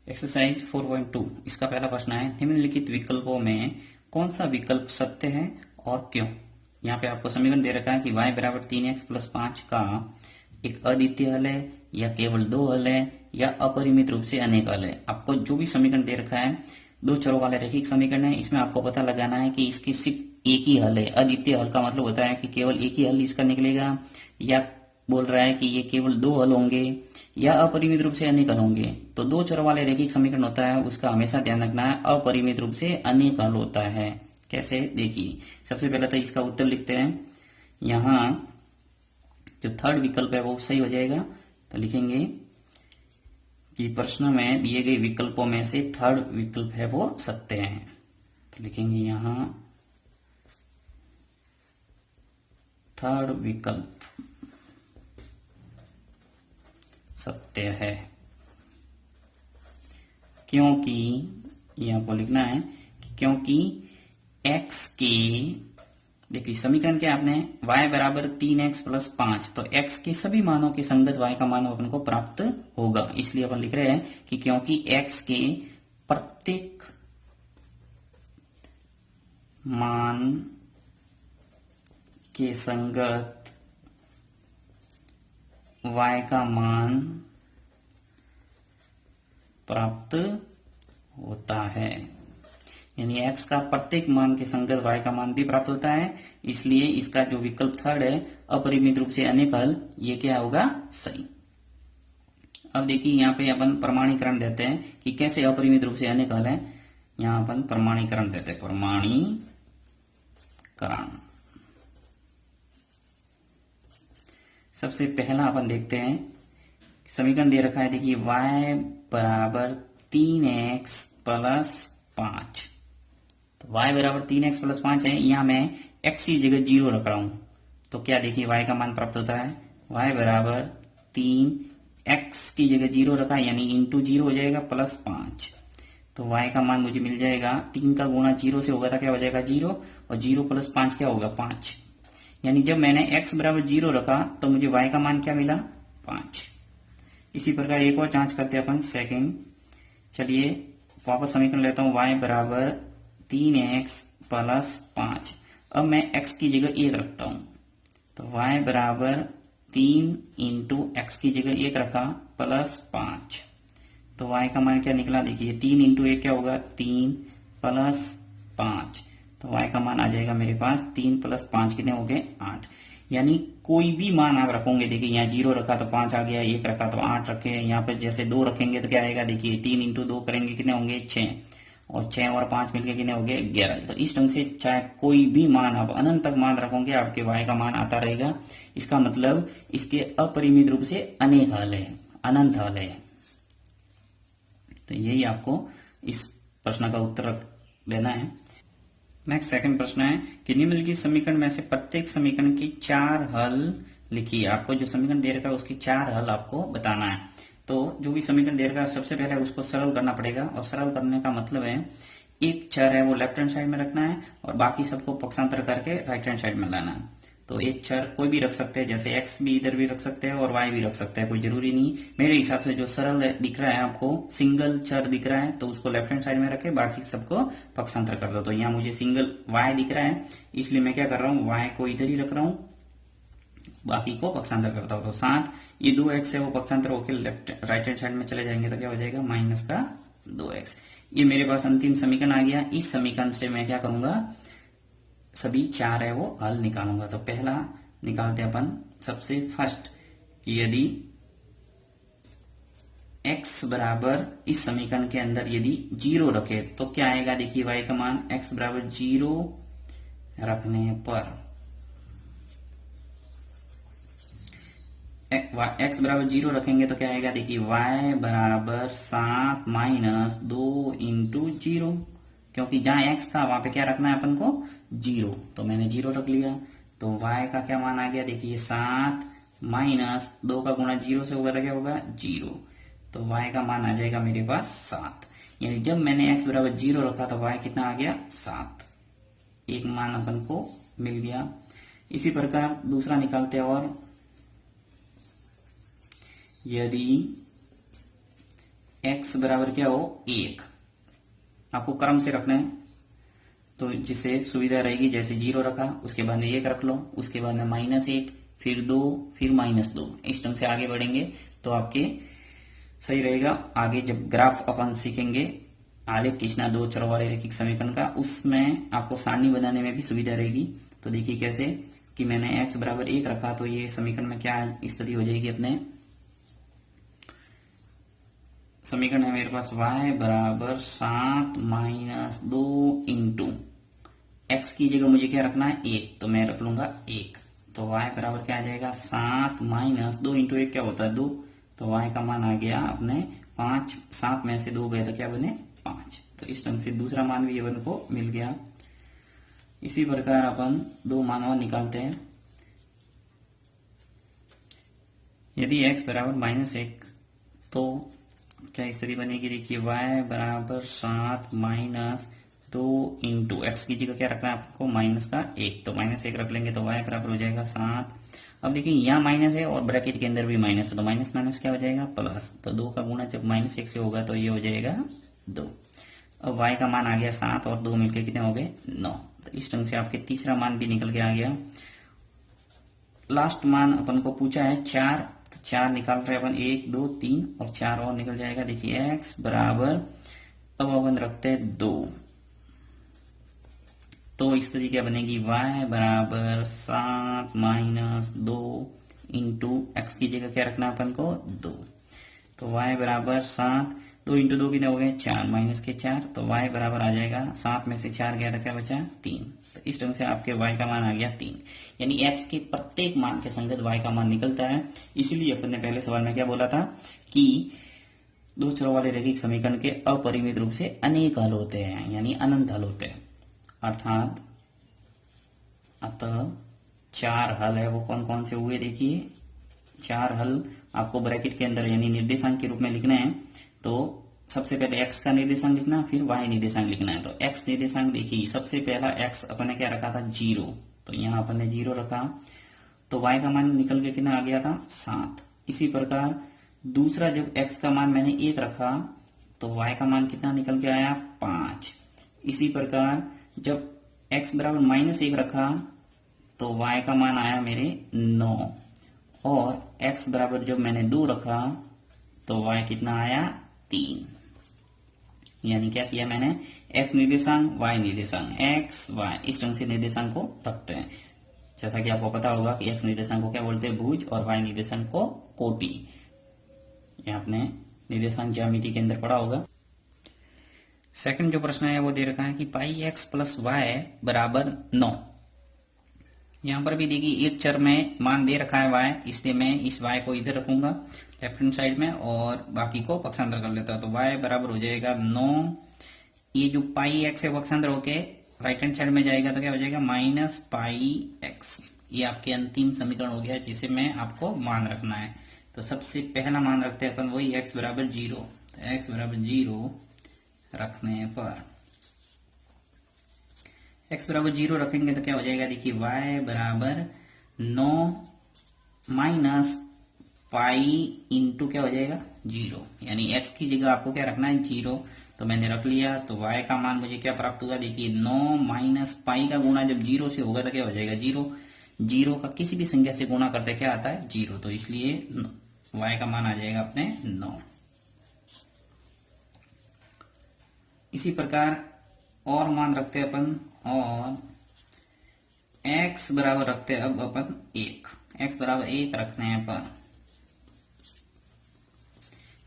Exercise 4.2 इसका पहला प्रश्न है, निम्नलिखित विकल्पों में कौन सा विकल्प सत्य है और क्यों। यहाँ पे आपको समीकरण दे रखा है कि y बराबर 3x प्लस 5 का एक अद्वितीय हल है या केवल दो हल है या अपरिमित रूप से अनेक हल है। आपको जो भी समीकरण दे रखा है दो चरों वाले रैखिक समीकरण है, इसमें आपको पता लगाना है कि इसकी सिर्फ एक ही हल है। अद्वितीय हल का मतलब होता है कि केवल एक ही हल इसका निकलेगा, या बोल रहा है कि ये केवल दो हल होंगे या अपरिमित रूप से अनेक हल होंगे। तो दो चरों वाले रैखिक समीकरण होता है उसका हमेशा ध्यान रखना है अपरिमित रूप से अनेक हल होता है। कैसे, देखिए सबसे पहले तो इसका उत्तर लिखते हैं। यहाँ जो थर्ड विकल्प है वो सही हो जाएगा, तो लिखेंगे कि प्रश्न में दिए गए विकल्पों में से थर्ड विकल्प है वो सत्य है। तो लिखेंगे यहाँ थर्ड विकल्प सत्य है, क्योंकि ये आपको लिखना है कि क्योंकि x के, देखिए समीकरण क्या आपने y बराबर 3x प्लस 5, तो x के सभी मानों के संगत y का मान अपन को प्राप्त होगा। इसलिए अपन लिख रहे हैं कि क्योंकि x के प्रत्येक मान के संगत y का मान प्राप्त होता है, यानी x का प्रत्येक मान के संगत y का मान भी प्राप्त होता है। इसलिए इसका जो विकल्प थर्ड है अपरिमित रूप से अनेक हल, ये क्या होगा, सही। अब देखिए यहाँ पे अपन प्रमाणीकरण देते हैं कि कैसे अपरिमित रूप से अनेक हल है। यहाँ अपन प्रमाणीकरण देते हैं, प्रमाणीकरण। सबसे पहला अपन देखते हैं, समीकरण दे रखा है, देखिए y बराबर 3x प्लस 5। तो y बराबर 3x प्लस 5 है, यहाँ मैं x की जगह 0 रख रहा हूं, तो क्या देखिए y का मान प्राप्त होता है। y बराबर 3x की जगह 0 रखा यानी इंटू 0 हो जाएगा प्लस 5, तो y का मान मुझे मिल जाएगा 3 का गुणा 0 से होगा तो क्या हो जाएगा 0, और 0 प्लस 5 क्या होगा 5। यानी जब मैंने x बराबर 0 रखा तो मुझे y का मान क्या मिला 5। इसी प्रकार एक और जांच करते हैं अपन सेकंड। चलिए वापस समीकरण लेता हूं, y बराबर 3x प्लस 5। अब मैं x की जगह 1 रखता हूं, तो y बराबर 3 इंटू एक्स की जगह 1 रखा प्लस 5, तो y का मान क्या निकला, देखिए 3 इंटू 1 क्या होगा 3 प्लस 5, तो y का मान आ जाएगा मेरे पास 3 प्लस 5 कितने हो गए 8। यानी कोई भी मान आप रखोगे, देखिए यहाँ 0 रखा तो 5 आ गया, 1 रखा तो 8 रखे, यहाँ पे जैसे 2 रखेंगे तो क्या आएगा, देखिए 3 इंटू 2 करेंगे कितने होंगे 6, और 6 और 5 मिलके कितने हो गए 11। तो इस ढंग से चाहे कोई भी मान आप अनंत तक मान रखोगे आपके y का मान आता रहेगा। इसका मतलब इसके अपरिमित रूप से अनेक हल है, अनंत हल है। तो यही आपको इस प्रश्न का उत्तर देना है। नेक्स्ट सेकंड प्रश्न है कि निम्नलिखित समीकरण में से प्रत्येक समीकरण की 4 हल लिखिए। आपको जो समीकरण दे रखा है उसकी 4 हल आपको बताना है। तो जो भी समीकरण दे रखा है सबसे पहले उसको सरल करना पड़ेगा, और सरल करने का मतलब है एक चर है वो लेफ्ट हैंड साइड में रखना है और बाकी सबको पक्षांतर करके राइट हैंड साइड में लाना है। तो एक चर कोई भी रख सकते हैं, जैसे x भी इधर भी रख सकते हैं और y भी रख सकते हैं, कोई जरूरी नहीं। मेरे हिसाब से जो सरल दिख रहा है आपको सिंगल चर दिख रहा है तो उसको लेफ्ट हैंड साइड में रखे, बाकी सबको पक्षांतर कर दो। तो यहाँ मुझे सिंगल y दिख रहा है, इसलिए मैं क्या कर रहा हूँ y को इधर ही रख रहा हूँ, बाकी को पक्षांतर करता हूँ। तो 7 ये 2x है वो पक्षांतर होकर राइट हैंड साइड में चले जाएंगे, तो क्या हो जाएगा माइनस का 2x। ये मेरे पास अंतिम समीकरण आ गया। इस समीकरण से मैं क्या करूंगा, सभी 4 है वो हल निकालूंगा। तो पहला निकालते अपन सबसे फर्स्ट कि यदि x बराबर इस समीकरण के अंदर यदि 0 रखे तो क्या आएगा, देखिए y का मान x बराबर 0 रखने पर x बराबर 0 रखेंगे तो क्या आएगा, देखिए y बराबर 7 माइनस 2 इंटू 0, क्योंकि जहां x था वहां पे क्या रखना है अपन को 0, तो मैंने 0 रख लिया। तो y का क्या मान आ गया, देखिए 7 माइनस 2 का गुणा 0 से होगा तो क्या होगा 0, तो y का मान आ जाएगा मेरे पास 7। यानी जब मैंने x बराबर 0 रखा तो y कितना आ गया 7, एक मान अपन को मिल गया। इसी प्रकार दूसरा निकालते हैं, और यदि x बराबर क्या हो 1, आपको क्रम से रखना है तो जिससे सुविधा रहेगी। जैसे 0 रखा उसके बाद में 1 रख लो, उसके बाद में -1, फिर 2, फिर -2, इस ढंग से आगे बढ़ेंगे तो आपके सही रहेगा। आगे जब ग्राफ अपन सीखेंगे आलेख खींचना दो चरों वाले रैखिक समीकरण का, उसमें आपको सारणी बनाने में भी सुविधा रहेगी। तो देखिए कैसे कि मैंने x बराबर 1 रखा तो ये समीकरण में क्या स्थिति हो जाएगी, अपने समीकरण है मेरे पास y बराबर 7 - 2 इंटू x की जगह मुझे क्या रखना है 1, तो मैं रख लूंगा 1। तो y बराबर क्या आ जाएगा 7 - 2 इंटू 1 क्या होता है 2, तो y का मान आ गया अपने 5। 7 में से 2 गए तो क्या बने 5। तो इस ढंग से दूसरा मान भी अपन को मिल गया। इसी प्रकार अपन दो मान और निकालते हैं। यदि x बराबर -1 तो क्या स्थिति बनेगी, देखिए y बराबर 7 - 2 इंटू एक्स की जगह क्या रखना है आपको -1, तो -1 रख लेंगे तो y बराबर हो जाएगा 7। अब देखिए यहाँ माइनस है और ब्रैकेट के अंदर भी माइनस है, तो माइनस माइनस क्या हो जाएगा प्लस, तो 2 का गुणा जब -1 से होगा तो ये हो जाएगा 2। अब y का मान आ गया 7 और 2 मिलके कितने हो गए 9। तो इस ढंग से आपके तीसरा मान भी निकल के आ गया। लास्ट मान अपन को पूछा है 4, तो 4 निकाल रहे अपन 1 2 3 और 4 और निकल जाएगा। देखिए x बराबर, अब अपन रखते हैं 2, तो स्थिति क्या बनेगी y बराबर 7 - 2 इंटू एक्स की जगह क्या रखना अपन को 2, तो y बराबर 7, 2 इंटू 2 कितने हो गए 4, माइनस के 4, तो y बराबर आ जाएगा 7 में से 4 गया तो क्या बचा 3। तो इस ढंग से आपके y का मान आ गया 3, यानी x के प्रत्येक मान के संगत y का मान निकलता है। इसीलिए अपन ने पहले सवाल में क्या बोला था कि दो चरों वाले रैखिक समीकरण के अपरिमित रूप से अनेक हल होते हैं, यानी अनंत हल होते हैं। अर्थात अतः 4 हल है, वो कौन कौन से हुए देखिए 4 हल आपको ब्रैकेट के अंदर यानी निर्देशांक के रूप में लिखना है। तो सबसे पहले x का निर्देशांक लिखना, फिर y निर्देशांक लिखना है। तो x निर्देशांक देखिए सबसे पहला x अपन ने क्या रखा था 0, तो यहाँ अपन ने 0 रखा, तो y का मान निकल के कितना आ गया था 7। इसी प्रकार दूसरा जब x का मान मैंने 1 रखा तो y का मान कितना निकल के आया 5। इसी प्रकार जब x बराबर -1 रखा तो y का मान आया मेरे 9, और x बराबर जब मैंने 2 रखा तो y कितना आया 3। यानी क्या किया मैंने x निर्देशांक y निर्देशांक x y इस ढंग से निर्देशांक को रखते हैं। जैसा कि आपको पता होगा कि x निर्देशांक को क्या बोलते हैं भुज और y निर्देशांक को कोटि, ये आपने निर्देशांक ज्यामिति के अंदर पढ़ा होगा। सेकंड जो प्रश्न है वो दे रखा है कि पाई x प्लस वाई बराबर 9। यहां पर भी देखिए एक चर में मान दे रखा है y, इसलिए मैं इस y को इधर रखूंगा लेफ्ट हैंड साइड में और बाकी को पक्षांतर कर लेता हूं। तो y बराबर हो जाएगा 9, ये जो पाई x है पक्षांतर होके राइट हैंड साइड में जाएगा तो क्या हो जाएगा -पाई x। ये आपके अंतिम समीकरण हो गया जिसे मैं आपको मान रखना है। तो सबसे पहला मान रखते हैं अपन वही x बराबर 0, तो x बराबर 0 रखने पर x बराबर 0 रखेंगे तो क्या हो जाएगा देखिए y बराबर 9 माइनस पाई इंटू क्या हो जाएगा 0, यानी x की जगह आपको क्या रखना है 0, तो मैंने रख लिया। तो y का मान मुझे क्या प्राप्त हुआ देखिए 9 माइनस पाई का गुणा जब 0 से होगा तो क्या हो जाएगा 0, 0 का किसी भी संख्या से गुणा करते क्या आता है 0, तो इसलिए y का मान आ जाएगा अपने 9। इसी प्रकार और मान रखते हैं अपन, और x बराबर रखते हैं अब अपन 1, x बराबर 1 रखने पर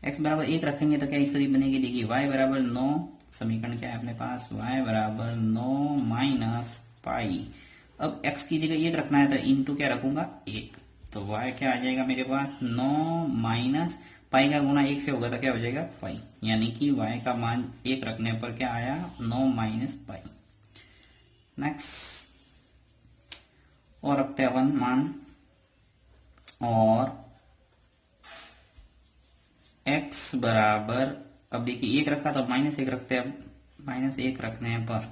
x बराबर 1 रखेंगे तो क्या स्थिति बनेगी देखिए y बराबर 9, समीकरण क्या है अपने पास y बराबर 9 माइनस पाई। अब x की जगह 1 रखना है तो इंटू क्या रखूंगा 1, तो y क्या आ जाएगा मेरे पास 9 माइनस पाई का गुणा 1 से होगा तो क्या हो जाएगा पाई, यानी कि y का मान 1 रखने पर क्या आया 9 माइनस पाई। नेक्स्ट और रखते हैं अपन मान, और x बराबर अब देखिए 1 रखा तो -1 रखते हैं। अब -1 रखने पर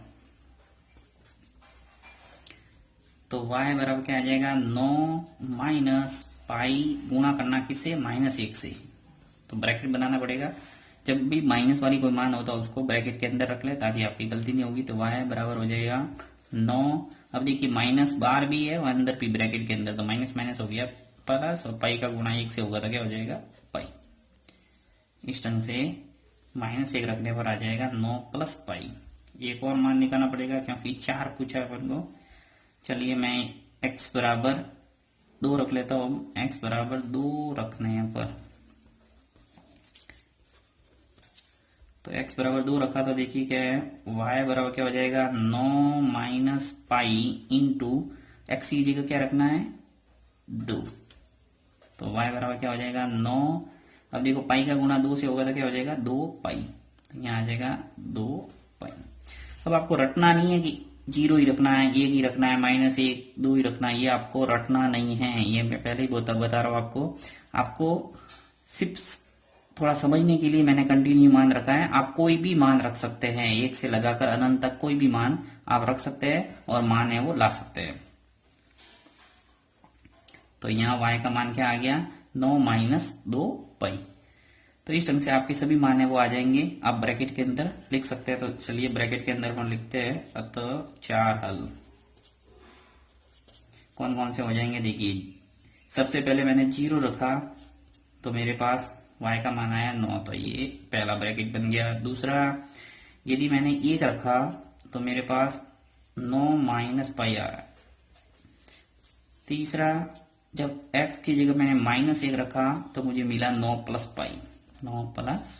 तो y बराबर क्या आ जाएगा 9 माइनस पाई गुणा करना किससे -1 से, तो ब्रैकेट बनाना पड़ेगा। जब भी माइनस वाली कोई मान होता है उसको ब्रैकेट के अंदर रख ले ताकि आपकी गलती नहीं होगी। तो y बराबर हो जाएगा 9। अब देखिए माइनस बार भी है और अंदर भी ब्रैकेट के अंदर, तो माइनस माइनस हो गया प्लस, और पाई का गुणा 1 से होगा तो क्या हो जाएगा पाई। इस ढंग से -1 रखने पर आ जाएगा 9 प्लस पाई। एक और मान निकालना पड़ेगा क्योंकि 4 पूछा है अपन को। चलिए मैं x बराबर 2 रख लेता हूँ। x बराबर 2 रखने पर तो x बराबर 2 रखा तो देखिए क्या है, y बराबर क्या हो जाएगा 9 माइनस पाई इंटू एक्स की जगह क्या रखना है 2। तो y बराबर क्या हो जाएगा 9। अब देखो पाई का गुणा 2 से होगा तो क्या हो जाएगा 2 पाई। तो यहाँ आ जाएगा 2 पाई। अब आपको रटना नहीं है कि 0 ही रखना है, 1 ही रखना है, -1 2 ही रखना है, ये आपको रटना नहीं है। ये मैं पहले ही बता रहा हूँ आपको सिर्फ थोड़ा समझने के लिए मैंने कंटिन्यू मान रखा है। आप कोई भी मान रख सकते हैं, 1 से लगाकर अनंत तक कोई भी मान आप रख सकते हैं और मान है वो ला सकते हैं। तो यहाँ y का मान क्या आ गया 9 माइनस 2 पाई। तो इस ढंग से आपके सभी मान है वो आ जाएंगे। आप ब्रैकेट के अंदर लिख सकते हैं। तो चलिए ब्रैकेट के अंदर हम लिखते हैं। अतः 4 हल कौन कौन से हो जाएंगे देखिए। सबसे पहले मैंने 0 रखा तो मेरे पास y का मान आया 9, तो ये पहला ब्रैकेट बन गया। दूसरा यदि मैंने 1 रखा तो मेरे पास 9 माइनस पाई आया। तीसरा जब x की जगह मैंने -1 रखा तो मुझे मिला 9 प्लस पाई, 9 प्लस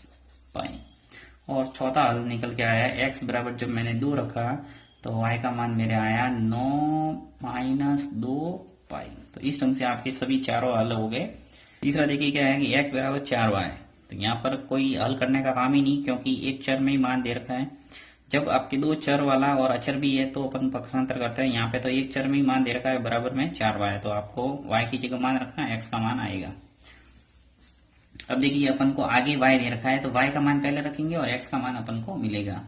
पाई। और चौथा हल निकल के आया x बराबर जब मैंने 2 रखा तो y का मान मेरे आया 9 माइनस 2 पाई। तो इस ढंग से आपके सभी चारों हल हो गए। तीसरा देखिए क्या है कि x बराबर 4y। तो यहाँ पर कोई हल करने का काम ही नहीं क्योंकि एक चर में ही मान दे रखा है। जब आपके 2 चर वाला और अचर भी है तो अपन पक्षांतर करते हैं। यहाँ पे तो एक चर में ही मान दे रखा है बराबर में 4y, तो आपको y की जगह मान रखना है, x का मान आएगा। अब देखिए अपन को आगे y दे रखा है तो y का मान पहले रखेंगे और x का मान अपन को मिलेगा।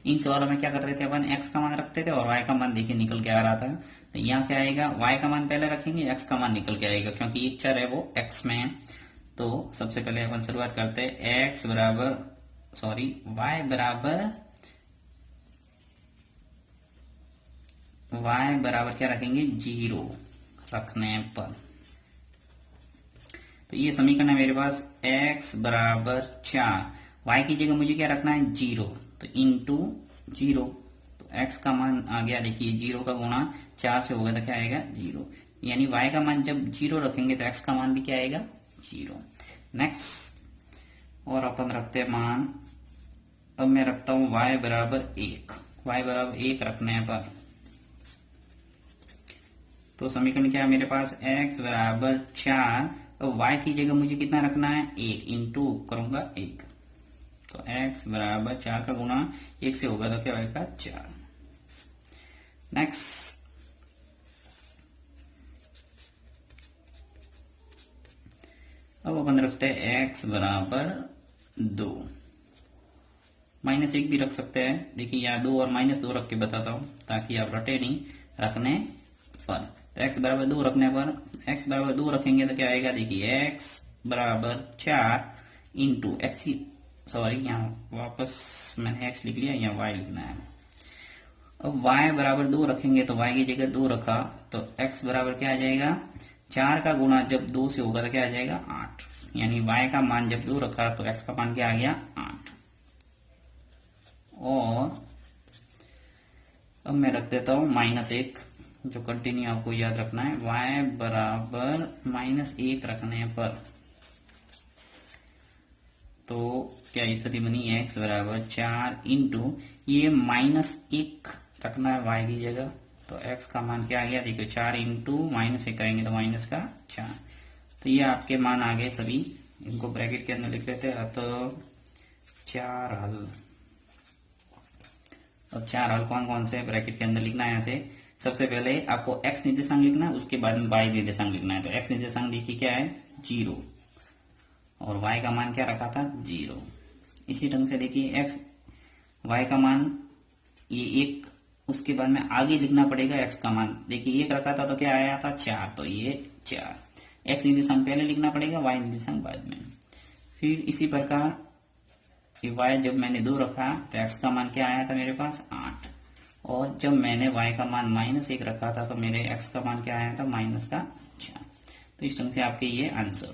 इन सवालों में क्या करते थे अपन x का मान रखते थे और y का मान देखिए निकल के आ रहा था। तो यहाँ क्या आएगा y का मान पहले रखेंगे, x का मान निकल के आएगा क्योंकि एक चर है वो x में है। तो सबसे पहले अपन शुरुआत करते हैं y बराबर क्या रखेंगे 0 रखने पर। तो ये समीकरण है मेरे पास x बराबर 4, y की जगह मुझे क्या रखना है 0, तो इंटू 0। तो x का मान आ गया देखिए 0 का गुणा 4 से होगा तो क्या आएगा 0, यानी y का मान जब 0 रखेंगे तो x का मान भी क्या आएगा 0। नेक्स्ट और अपन रखते हैं मान। अब मैं रखता हूं y बराबर 1 रखने पर तो समीकरण क्या है मेरे पास x बराबर 4। अब y की जगह मुझे कितना रखना है 1, इंटू करूंगा 1। तो x बराबर 4 का गुणा 1 से होगा तो क्या होगा 4। नेक्स्ट अब अपन रखते हैं x बराबर 2। -1 भी रख सकते हैं। देखिए यहाँ 2 और -2 रख के बताता हूं ताकि आप रटे नहीं रखने पर। तो x बराबर 2 रखने पर x बराबर 2 रखेंगे तो क्या आएगा देखिए x बराबर 4 इंटू एक्स, सॉरी यहाँ वापस मैंने x लिख लिया, यहाँ y लिखना है। अब y बराबर 2 रखेंगे तो y की जगह 2 रखा तो x बराबर क्या आ जाएगा 4 का गुणा जब 2 से होगा तो क्या आ जाएगा 8, यानी y का मान जब 2 रखा तो x का मान क्या आ गया 8। और अब मैं रख देता हूं -1, जो कंटिन्यू आपको याद रखना है। y बराबर -1 रखने पर तो क्या स्थिति बनी x बराबर 4 इंटू ये -1 रखना है y की जगह, तो x का मान क्या आ गया देखो 4 इंटू -1 करेंगे तो माइनस का 4। तो ये आपके मान आ गए सभी, इनको ब्रैकेट के अंदर लिख लेते हैं। तो 4 हल। अब 4 हल कौन कौन से ब्रैकेट के अंदर लिखना है ऐसे। सबसे पहले आपको x निर्देशांक लिखना है, उसके बाद में y निर्देशांक लिखना है। तो x निर्देशांक देखिए क्या है 0 और y का मान क्या रखा था 0। इसी ढंग से देखिए x y का मान ये 1, उसके बाद में आगे लिखना पड़ेगा x का मान। देखिए 1 रखा था तो क्या आया था 4, तो ये 4। x निर्देशांक पहले लिखना पड़ेगा, y निर्देशांक बाद में। फिर इसी प्रकार कि y जब मैंने 2 रखा तो x का मान क्या आया था मेरे पास 8, और जब मैंने y का मान -1 रखा था तो मेरे x का मान क्या आया था -4। तो इस ढंग से आपके ये आंसर